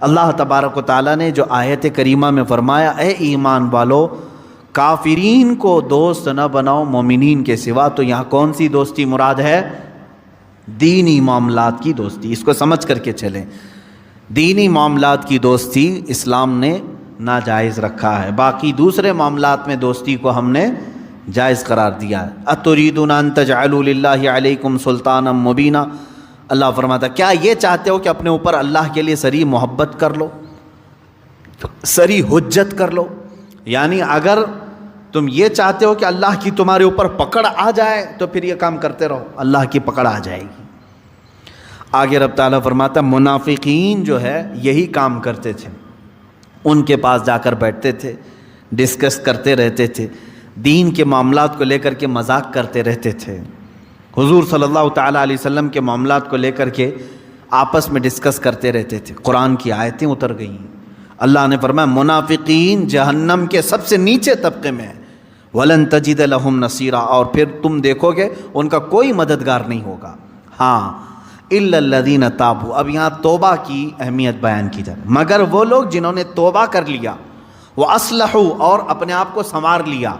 اللہ تبارک و تعالیٰ نے جو آیت کریمہ میں فرمایا اے ایمان والو کافرین کو دوست نہ بناؤ مومنین کے سوا، تو یہاں کون سی دوستی مراد ہے؟ دینی معاملات کی دوستی۔ اس کو سمجھ کر کے چلیں، دینی معاملات کی دوستی اسلام نے ناجائز رکھا ہے، باقی دوسرے معاملات میں دوستی کو ہم نے جائز قرار دیا ہے۔ اتریدون ان تجعلوا للہ علیکم سلطانا مبینا، اللہ فرماتا کیا یہ چاہتے ہو کہ اپنے اوپر اللہ کے لیے سری محبت کر لو، سری حجت کر لو؟ یعنی اگر تم یہ چاہتے ہو کہ اللہ کی تمہارے اوپر پکڑ آ جائے تو پھر یہ کام کرتے رہو، اللہ کی پکڑ آ جائے گی۔ آگے رب تعالیٰ فرماتا منافقین جو ہے یہی کام کرتے تھے، ان کے پاس جا کر بیٹھتے تھے، ڈسکس کرتے رہتے تھے، دین کے معاملات کو لے کر کے مذاق کرتے رہتے تھے، حضور صلی اللہ تعالیٰ علیہ وسلم کے معاملات کو لے کر کے آپس میں ڈسکس کرتے رہتے تھے۔ قرآن کی آیتیں اتر گئیں، اللہ نے فرمایا منافقین جہنم کے سب سے نیچے طبقے میں ہیں، وَلَن تَجِدَ لَهُمْ نَصِيرًا، اور پھر تم دیکھو گے ان کا کوئی مددگار نہیں ہوگا۔ ہاں إِلَّا الَّذِينَ تَابُوا، اب یہاں توبہ کی اہمیت بیان کی جائے، مگر وہ لوگ جنہوں نے توبہ کر لیا، وَأَصْلَحُوا، اور اپنے آپ کو سنوار لیا،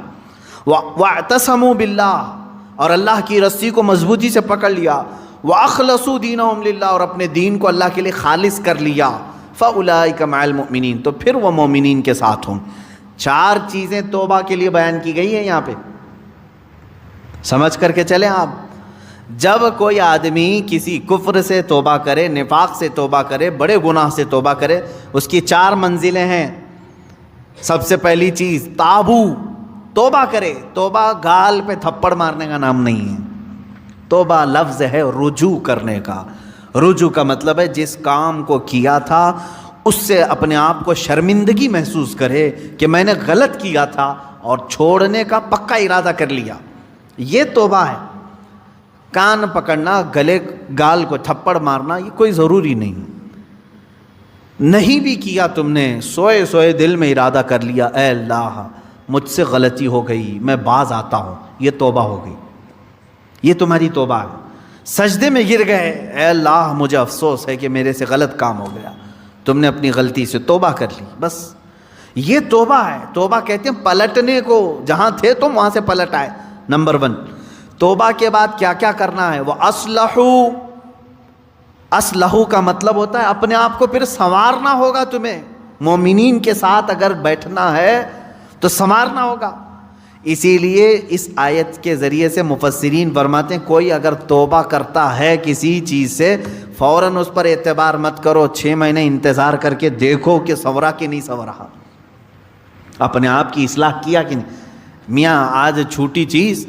وَاعْتَصَمُوا بِاللَّهِ، اور اللہ کی رسی کو مضبوطی سے پکڑ لیا، وَأَخْلَصُوا دِينَهُمْ لِلَّهِ، اور اپنے دین کو اللہ کے لیے خالص کر لیا، فَأُولَئِكَ مَعَ الْمُؤْمِنِينَ، تو پھر وہ مومنین کے ساتھ ہوں۔ چار چیزیں توبہ کے لیے بیان کی گئی ہیں یہاں پہ، سمجھ کر کے چلیں آپ۔ جب کوئی آدمی کسی کفر سے توبہ کرے، نفاق سے توبہ کرے، بڑے گناہ سے توبہ کرے، اس کی چار منزلیں ہیں۔ سب سے پہلی چیز تابو، توبہ کرے۔ توبہ گال پہ تھپڑ مارنے کا نام نہیں ہے، توبہ لفظ ہے رجوع کرنے کا۔ رجوع کا مطلب ہے جس کام کو کیا تھا اس سے اپنے آپ کو شرمندگی محسوس کرے کہ میں نے غلط کیا تھا اور چھوڑنے کا پکا ارادہ کر لیا، یہ توبہ ہے۔ کان پکڑنا، گلے گال کو تھپڑ مارنا یہ کوئی ضروری نہیں، نہیں بھی کیا تم نے، سوئے سوئے دل میں ارادہ کر لیا اے اللہ مجھ سے غلطی ہو گئی، میں باز آتا ہوں، یہ توبہ ہو گئی، یہ تمہاری توبہ ہے۔ سجدے میں گر گئے، اے اللہ مجھے افسوس ہے کہ میرے سے غلط کام ہو گیا، تم نے اپنی غلطی سے توبہ کر لی، بس یہ توبہ ہے۔ توبہ کہتے ہیں پلٹنے کو، جہاں تھے تم وہاں سے پلٹ آئے۔ نمبر 1، توبہ کے بعد کیا کیا کرنا ہے؟ وہ اصلحو کا مطلب ہوتا ہے اپنے آپ کو پھر سنوارنا ہوگا تمہیں، مومنین کے ساتھ اگر بیٹھنا ہے تو سنوارنا ہوگا۔ اسی لیے اس آیت کے ذریعے سے مفسرین فرماتے ہیں کوئی اگر توبہ کرتا ہے کسی چیز سے فوراً اس پر اعتبار مت کرو، 6 مہینے انتظار کر کے دیکھو کہ سنورا کہ نہیں سنورا، اپنے آپ کی اصلاح کیا کہ نہیں۔ میاں آج چھوٹی چیز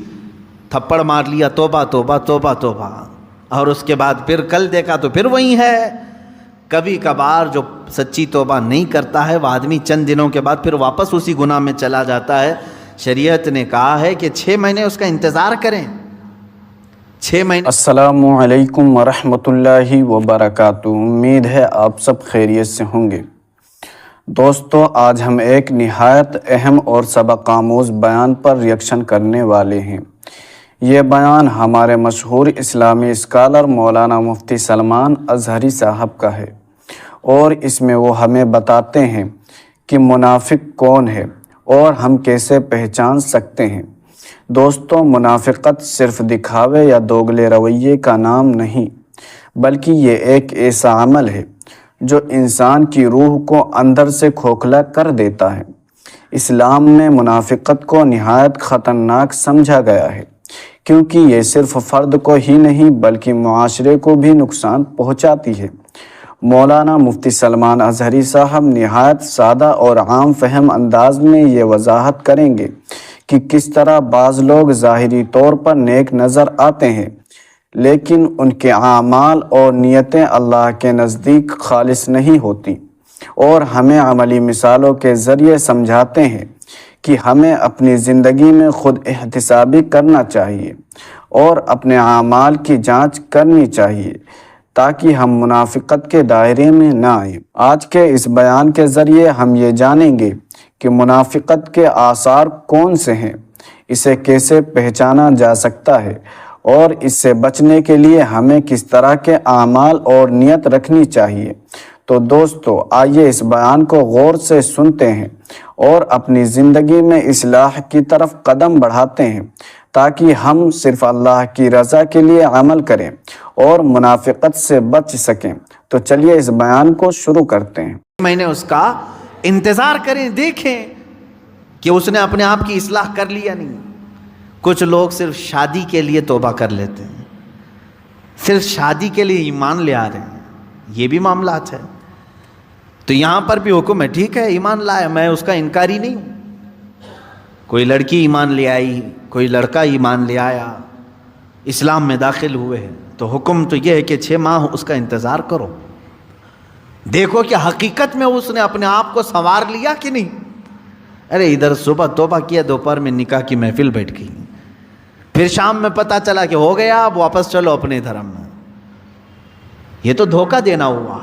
تھپڑ مار لیا، توبہ توبہ توبہ توبہ، اور اس کے بعد پھر کل دیکھا تو پھر وہی ہے۔ کبھی کبھار جو سچی توبہ نہیں کرتا ہے وہ آدمی چند دنوں کے بعد پھر واپس اسی گناہ میں چلا جاتا ہے۔ شریعت نے کہا ہے کہ 6 مہینے اس کا انتظار کریں، 6 مہینے۔ السلام علیکم ورحمۃ اللہ وبرکاتہ، امید ہے آپ سب خیریت سے ہوں گے۔ دوستو، آج ہم ایک نہایت اہم اور سبق آموز بیان پر ریئیکشن کرنے والے ہیں۔ یہ بیان ہمارے مشہور اسلامی اسکالر مولانا مفتی سلمان اظہری صاحب کا ہے، اور اس میں وہ ہمیں بتاتے ہیں کہ منافق کون ہے اور ہم کیسے پہچان سکتے ہیں۔ دوستو، منافقت صرف دکھاوے یا دوگلے رویے کا نام نہیں، بلکہ یہ ایک ایسا عمل ہے جو انسان کی روح کو اندر سے کھوکھلا کر دیتا ہے۔ اسلام میں منافقت کو نہایت خطرناک سمجھا گیا ہے، کیونکہ یہ صرف فرد کو ہی نہیں بلکہ معاشرے کو بھی نقصان پہنچاتی ہے۔ مولانا مفتی سلمان اظہری صاحب نہایت سادہ اور عام فہم انداز میں یہ وضاحت کریں گے کہ کس طرح بعض لوگ ظاہری طور پر نیک نظر آتے ہیں لیکن ان کے اعمال اور نیتیں اللہ کے نزدیک خالص نہیں ہوتی، اور ہمیں عملی مثالوں کے ذریعے سمجھاتے ہیں کہ ہمیں اپنی زندگی میں خود احتسابی کرنا چاہیے اور اپنے اعمال کی جانچ کرنی چاہیے تاکہ ہم منافقت کے دائرے میں نہ آئیں۔ آج کے اس بیان کے ذریعے ہم یہ جانیں گے کہ منافقت کے آثار کون سے ہیں، اسے کیسے پہچانا جا سکتا ہے، اور اس سے بچنے کے لیے ہمیں کس طرح کے اعمال اور نیت رکھنی چاہیے۔ تو دوستو آئیے اس بیان کو غور سے سنتے ہیں اور اپنی زندگی میں اصلاح کی طرف قدم بڑھاتے ہیں تاکہ ہم صرف اللہ کی رضا کے لیے عمل کریں اور منافقت سے بچ سکیں۔ تو چلیے اس بیان کو شروع کرتے ہیں۔ میں نے اس کا انتظار کریں، دیکھیں کہ اس نے اپنے آپ کی اصلاح کر لی یا نہیں۔ کچھ لوگ صرف شادی کے لیے توبہ کر لیتے ہیں، صرف شادی کے لیے ایمان لے آ رہے ہیں، یہ بھی معاملات ہے۔ تو یہاں پر بھی حکم ہے، ٹھیک ہے ایمان لائے، میں اس کا انکاری نہیں ہوں۔ کوئی لڑکی ایمان لے آئی، کوئی لڑکا ایمان لے آیا، اسلام میں داخل ہوئے ہیں، تو حکم تو یہ ہے کہ 6 ماہ اس کا انتظار کرو، دیکھو کہ حقیقت میں اس نے اپنے آپ کو سنوار لیا کہ نہیں۔ ارے ادھر صبح توبہ کیا، دوپہر میں نکاح کی محفل بیٹھ گئی، پھر شام میں پتہ چلا کہ ہو گیا، اب واپس چلو اپنے دھرم میں، یہ تو دھوکہ دینا ہوا۔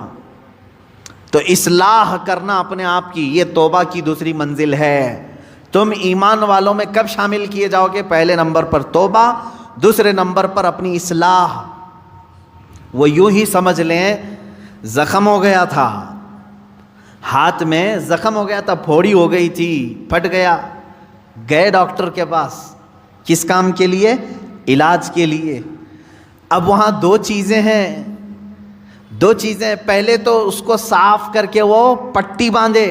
تو اصلاح کرنا اپنے آپ کی، یہ توبہ کی دوسری منزل ہے۔ تم ایمان والوں میں کب شامل کیے جاؤ گے؟ پہلے نمبر پر توبہ، دوسرے نمبر پر اپنی اصلاح۔ وہ یوں ہی سمجھ لیں زخم ہو گیا تھا، ہاتھ میں زخم ہو گیا تھا، پھوڑی ہو گئی تھی، پھٹ گیا، گئے ڈاکٹر کے پاس، کس کام کے لیے؟ علاج کے لیے۔ اب وہاں 2 چیزیں ہیں، 2 چیزیں، پہلے تو اس کو صاف کر کے وہ پٹی باندھے،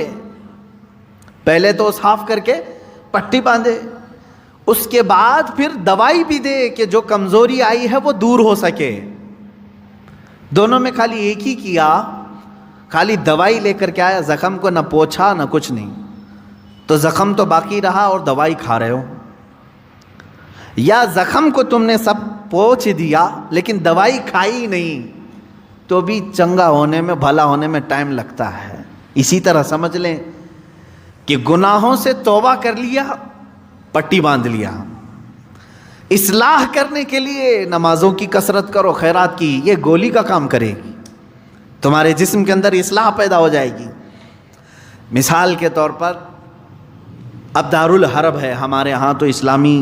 پہلے تو صاف کر کے پٹی باندھے، اس کے بعد پھر دوائی بھی دے کہ جو کمزوری آئی ہے وہ دور ہو سکے۔ دونوں میں خالی ایک ہی کیا، خالی دوائی لے کر کے آیا، زخم کو نہ پوچھا نہ کچھ نہیں، تو زخم تو باقی رہا اور دوائی کھا رہے ہو۔ یا زخم کو تم نے سب پوچھ دیا لیکن دوائی کھائی نہیں، تو بھی چنگا ہونے میں، بھلا ہونے میں ٹائم لگتا ہے۔ اسی طرح سمجھ لیں کہ گناہوں سے توبہ کر لیا، پٹی باندھ لیا، اصلاح کرنے کے لیے نمازوں کی کثرت کرو، خیرات کی، یہ گولی کا کام کرے گی، تمہارے جسم کے اندر اصلاح پیدا ہو جائے گی۔ مثال کے طور پر اب دارالحرب ہے، ہمارے ہاں تو اسلامی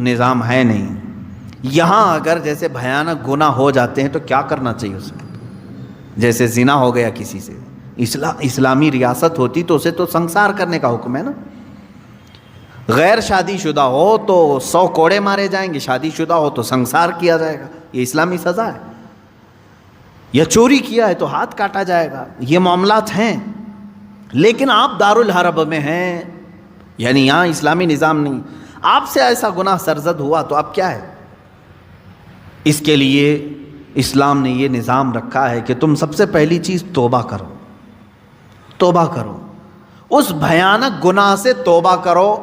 نظام ہے نہیں، یہاں اگر جیسے بھیانک گناہ ہو جاتے ہیں تو کیا کرنا چاہیے اسے؟ جیسے زنا ہو گیا کسی سے، اسلامی ریاست ہوتی تو اسے تو سنسار کرنے کا حکم ہے نا۔ غیر شادی شدہ ہو تو 100 کوڑے مارے جائیں گے، شادی شدہ ہو تو سنسار کیا جائے گا، یہ اسلامی سزا ہے۔ یا چوری کیا ہے تو ہاتھ کاٹا جائے گا، یہ معاملات ہیں۔ لیکن آپ دارالحرب میں ہیں، یعنی یہاں اسلامی نظام نہیں، آپ سے ایسا گناہ سرزد ہوا تو اب کیا ہے؟ اس کے لیے اسلام نے یہ نظام رکھا ہے کہ تم سب سے پہلی چیز توبہ کرو، توبہ کرو، اس بھیانک گناہ سے توبہ کرو۔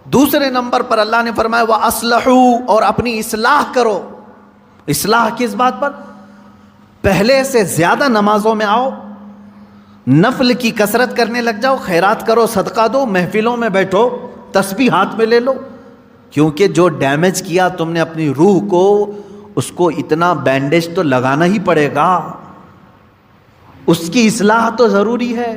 دوسرے نمبر پر اللہ نے فرمایا وَأَصْلَحُوا، اور اپنی اصلاح کرو۔ اصلاح کس بات پر؟ پہلے سے زیادہ نمازوں میں آؤ، نفل کی کثرت کرنے لگ جاؤ، خیرات کرو، صدقہ دو، محفلوں میں بیٹھو، تسبیح ہاتھ میں لے لو، کیونکہ جو ڈیمیج کیا تم نے اپنی روح کو، اس کو اتنا بینڈیج تو لگانا ہی پڑے گا، اس کی اصلاح تو ضروری ہے۔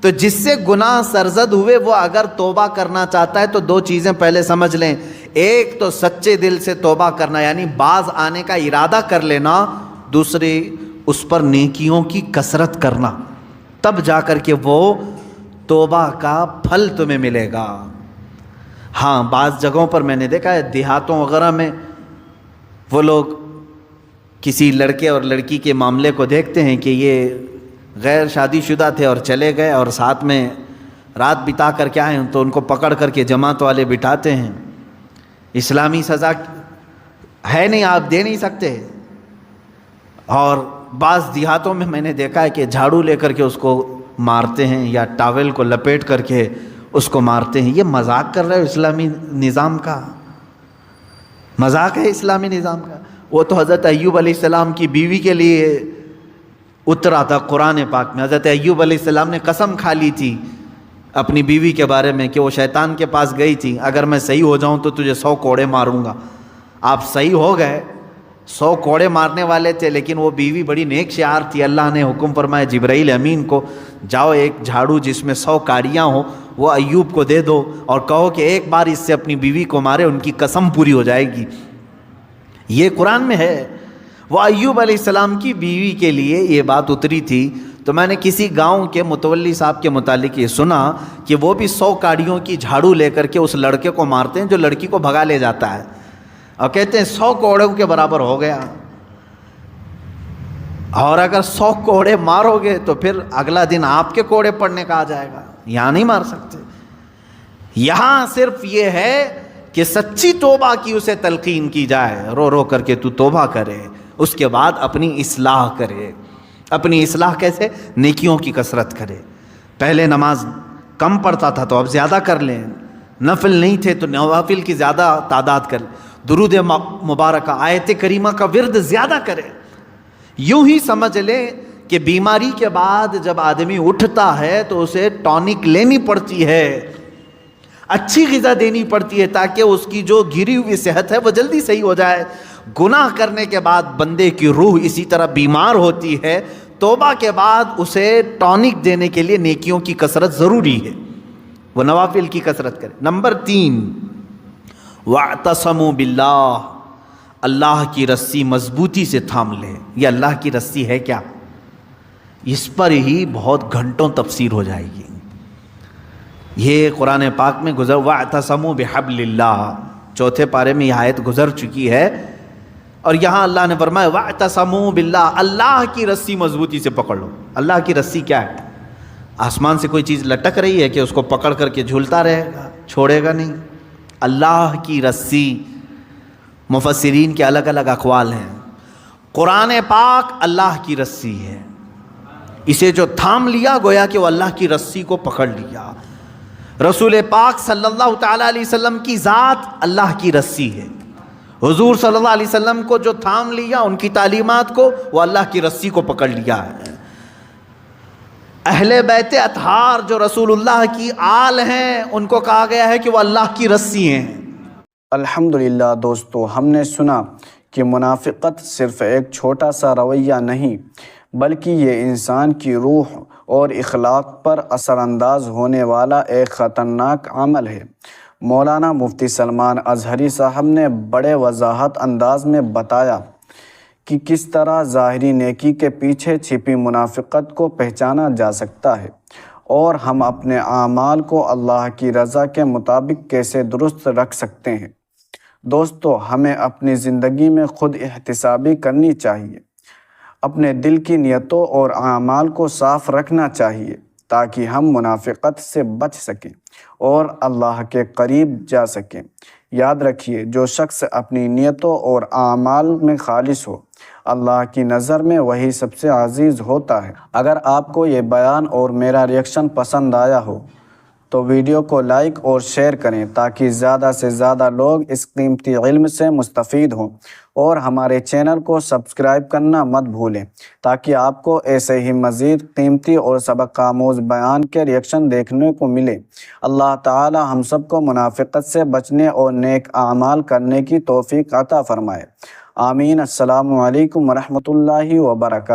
تو جس سے گناہ سرزد ہوئے وہ اگر توبہ کرنا چاہتا ہے تو 2 چیزیں پہلے سمجھ لیں، ایک تو سچے دل سے توبہ کرنا، یعنی باز آنے کا ارادہ کر لینا، دوسرے اس پر نیکیوں کی کثرت کرنا، تب جا کر کے وہ توبہ کا پھل تمہیں ملے گا۔ ہاں بعض جگہوں پر میں نے دیکھا ہے، دیہاتوں وغیرہ میں وہ لوگ کسی لڑکے اور لڑکی کے معاملے کو دیکھتے ہیں کہ یہ غیر شادی شدہ تھے اور چلے گئے اور ساتھ میں رات بتا کر کے آئے، تو ان کو پکڑ کر کے جماعت والے بٹھاتے ہیں۔ اسلامی سزا ہے نہیں، آپ دے نہیں سکتے۔ اور بعض دیہاتوں میں نے دیکھا ہے کہ جھاڑو لے کر کے اس کو مارتے ہیں، یا ٹاول کو لپیٹ کر کے اس کو مارتے ہیں۔ یہ مذاق کر رہے ہو اسلامی نظام کا؟ مذاق ہے اسلامی نظام کا؟ وہ تو حضرت ایوب علیہ السلام کی بیوی کے لیے اترا تھا قرآن پاک میں۔ حضرت ایوب علیہ السلام نے قسم کھا لی تھی اپنی بیوی کے بارے میں کہ وہ شیطان کے پاس گئی تھی، اگر میں صحیح ہو جاؤں تو تجھے 100 کوڑے ماروں گا۔ آپ صحیح ہو گئے، 100 کوڑے مارنے والے تھے، لیکن وہ بیوی بڑی نیک شعار تھی۔ اللہ نے حکم فرمایا جبرائیل امین کو، جاؤ ایک جھاڑو جس میں 100 کاڑیاں ہوں وہ ایوب کو دے دو اور کہو کہ ایک بار اس سے اپنی بیوی کو مارے، ان کی قسم پوری ہو جائے گی۔ یہ قرآن میں ہے۔ وہ ایوب علیہ السلام کی بیوی کے لیے یہ بات اتری تھی، تو تو میں نے کسی گاؤں کے متولی صاحب کے متعلق یہ سنا کہ وہ بھی 100 کاڑیوں کی جھاڑو لے کر کے اس لڑکے کو مارتے ہیں جو لڑکی کو بھگا لے جاتا ہے، اور کہتے ہیں 100 کوڑوں کے برابر ہو گیا. اور اگر 100 کوڑے مارو گے تو پھر اگلا دن آپ کے کوڑے پڑنے کا آ جائے گا. یہاں نہیں مار سکتے. یہاں صرف یہ ہے کہ سچی توبہ کی اسے تلقین کی جائے، رو رو کر کے تو توبہ کرے، اس کے بعد اپنی اصلاح کرے. اپنی اصلاح کیسے؟ نیکیوں کی کثرت کرے. پہلے نماز کم پڑھتا تھا تو اب زیادہ کر لیں، نفل نہیں تھے تو نوافل کی زیادہ تعداد کر لیں، درود مبارکہ آیت کریمہ کا ورد زیادہ کرے. یوں ہی سمجھ لیں کہ بیماری کے بعد جب آدمی اٹھتا ہے تو اسے ٹونک لینی پڑتی ہے، اچھی غذا دینی پڑتی ہے تاکہ اس کی جو گری ہوئی صحت ہے وہ جلدی صحیح ہو جائے. گناہ کرنے کے بعد بندے کی روح اسی طرح بیمار ہوتی ہے. توبہ کے بعد اسے ٹونک دینے کے لیے نیکیوں کی کثرت ضروری ہے، وہ نوافل کی کثرت کرے. نمبر 3، وَاعْتَصَمُوا بِاللَّهِ، اللہ کی رسی مضبوطی سے تھام لے. یہ اللہ کی رسی ہے کیا؟ اس پر ہی بہت گھنٹوں تفسیر ہو جائے گی. یہ قرآن پاک میں گزر وَاعْتَصَمُوا بِحَبْلِ اللَّهِ، چوتھے پارے میں یہ آیت گزر چکی ہے، اور یہاں اللہ نے فرمایا وَاعْتَصَمُوا بِاللَّهِ، اللہ کی رسی مضبوطی سے پکڑ لو. اللہ کی رسی کیا ہے؟ آسمان سے کوئی چیز لٹک رہی ہے کہ اس کو پکڑ کر کے جھولتا رہے گا، چھوڑے گا نہیں. اللہ کی رسی، مفسرین کے الگ الگ اقوال ہیں. قرآن پاک اللہ کی رسی ہے، اسے جو تھام لیا گویا کہ وہ اللہ کی رسی کو پکڑ لیا. رسول پاک صلی اللہ تعالیٰ علیہ وسلم کی ذات اللہ کی رسی ہے. حضور صلی اللہ علیہ وسلم کو جو تھام لیا، ان کی تعلیمات کو، وہ اللہ کی رسی کو پکڑ لیا ہے. اہل بیت اطہار جو رسول اللہ کی آل ہیں، ان کو کہا گیا ہے کہ وہ اللہ کی رسی ہیں. الحمدللہ دوستو، ہم نے سنا کہ منافقت صرف ایک چھوٹا سا رویہ نہیں بلکہ یہ انسان کی روح اور اخلاق پر اثر انداز ہونے والا ایک خطرناک عمل ہے. مولانا مفتی سلمان اظہری صاحب نے بڑے وضاحت انداز میں بتایا کہ کس طرح ظاہری نیکی کے پیچھے چھپی منافقت کو پہچانا جا سکتا ہے، اور ہم اپنے اعمال کو اللہ کی رضا کے مطابق کیسے درست رکھ سکتے ہیں. دوستو، ہمیں اپنی زندگی میں خود احتسابی کرنی چاہیے. اپنے دل کی نیتوں اور اعمال کو صاف رکھنا چاہیے تاکہ ہم منافقت سے بچ سکیں اور اللہ کے قریب جا سکیں. یاد رکھیے، جو شخص اپنی نیتوں اور اعمال میں خالص ہو، اللہ کی نظر میں وہی سب سے عزیز ہوتا ہے. اگر آپ کو یہ بیان اور میرا ریئیکشن پسند آیا ہو تو ویڈیو کو لائک اور شیئر کریں تاکہ زیادہ سے زیادہ لوگ اس قیمتی علم سے مستفید ہوں، اور ہمارے چینل کو سبسکرائب کرنا مت بھولیں تاکہ آپ کو ایسے ہی مزید قیمتی اور سبق آموز بیان کے ریئیکشن دیکھنے کو ملے. اللہ تعالی ہم سب کو منافقت سے بچنے اور نیک اعمال کرنے کی توفیق عطا فرمائے. آمین. السلام علیکم ورحمۃ اللہ وبرکاتہ.